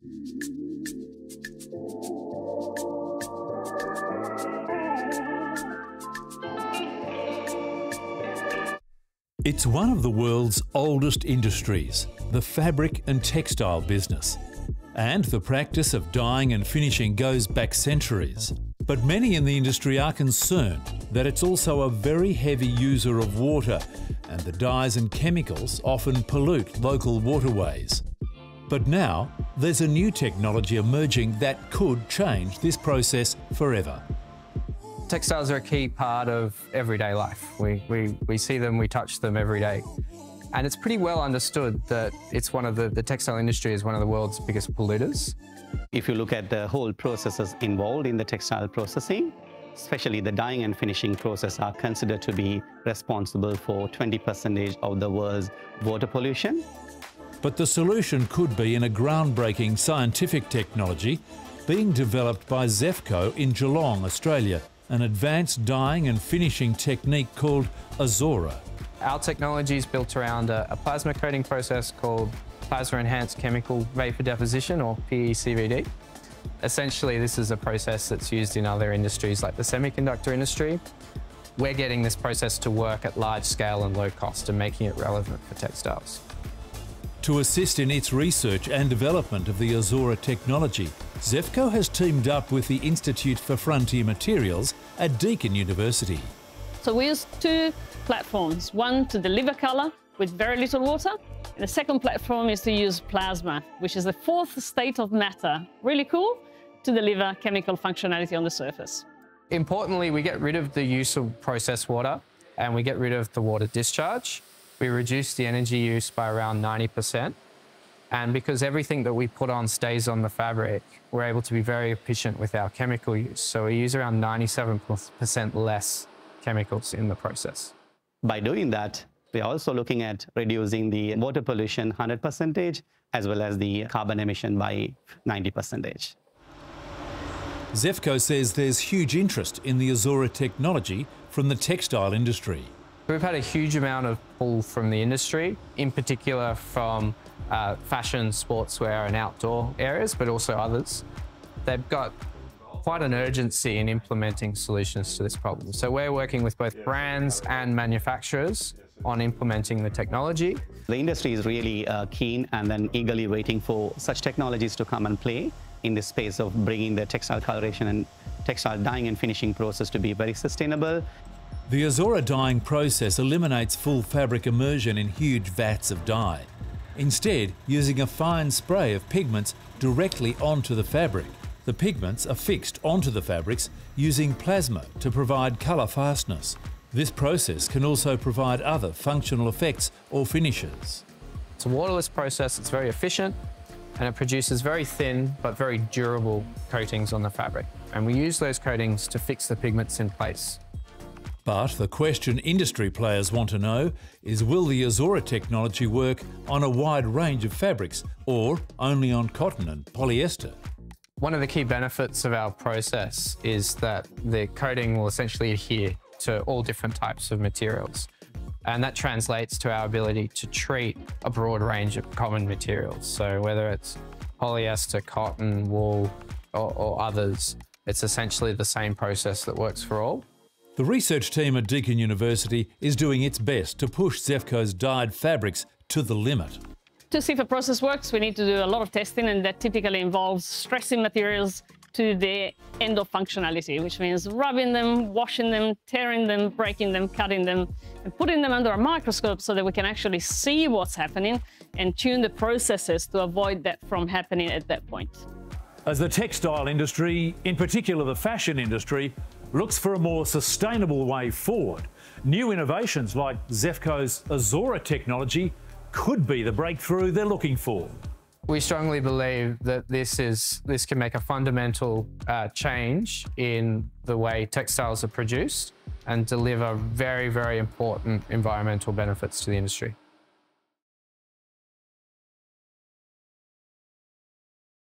It's one of the world's oldest industries, the fabric and textile business. And the practice of dyeing and finishing goes back centuries. But many in the industry are concerned that it's also a very heavy user of water, and the dyes and chemicals often pollute local waterways. But now, there's a new technology emerging that could change this process forever. Textiles are a key part of everyday life. We see them, we touch them every day. And it's pretty well understood that it's one of the textile industry is one of the world's biggest polluters. If you look at the whole processes involved in the textile processing, especially the dyeing and finishing process are considered to be responsible for 20% of the world's water pollution. But the solution could be in a groundbreaking scientific technology being developed by Zefco in Geelong, Australia, an advanced dyeing and finishing technique called Azora. Our technology is built around a plasma coating process called Plasma Enhanced Chemical Vapor Deposition, or PECVD. Essentially, this is a process that's used in other industries like the semiconductor industry. We're getting this process to work at large scale and low cost and making it relevant for textiles. To assist in its research and development of the Azora technology, Zefco has teamed up with the Institute for Frontier Materials at Deakin University. So we use two platforms, one to deliver colour with very little water, and the second platform is to use plasma, which is the fourth state of matter, really cool, to deliver chemical functionality on the surface. Importantly, we get rid of the use of processed water and we get rid of the water discharge. We reduce the energy use by around 90%. And because everything that we put on stays on the fabric, we're able to be very efficient with our chemical use. So we use around 97% less chemicals in the process. By doing that, we're also looking at reducing the water pollution 100%, as well as the carbon emission by 90%. Zefco says there's huge interest in the Azora technology from the textile industry. We've had a huge amount of pull from the industry, in particular from fashion, sportswear and outdoor areas, but also others. They've got quite an urgency in implementing solutions to this problem. So we're working with both brands and manufacturers on implementing the technology. The industry is really keen and then eagerly waiting for such technologies to come and play in the space of bringing the textile coloration and textile dyeing and finishing process to be very sustainable. The Azora dyeing process eliminates full fabric immersion in huge vats of dye, instead using a fine spray of pigments directly onto the fabric. The pigments are fixed onto the fabrics using plasma to provide colour fastness. This process can also provide other functional effects or finishes. It's a waterless process, it's very efficient, and it produces very thin but very durable coatings on the fabric. And we use those coatings to fix the pigments in place. But the question industry players want to know is, will the Azora technology work on a wide range of fabrics or only on cotton and polyester? One of the key benefits of our process is that the coating will essentially adhere to all different types of materials. And that translates to our ability to treat a broad range of common materials. So whether it's polyester, cotton, wool, or others, it's essentially the same process that works for all. The research team at Deakin University is doing its best to push Zefco's dyed fabrics to the limit. To see if a process works, we need to do a lot of testing, and that typically involves stressing materials to the end of functionality, which means rubbing them, washing them, tearing them, breaking them, cutting them, and putting them under a microscope so that we can actually see what's happening and tune the processes to avoid that from happening at that point. As the textile industry, in particular the fashion industry, looks for a more sustainable way forward, new innovations like Zefco's Azora technology could be the breakthrough they're looking for. We strongly believe that this can make a fundamental change in the way textiles are produced and deliver very, very important environmental benefits to the industry.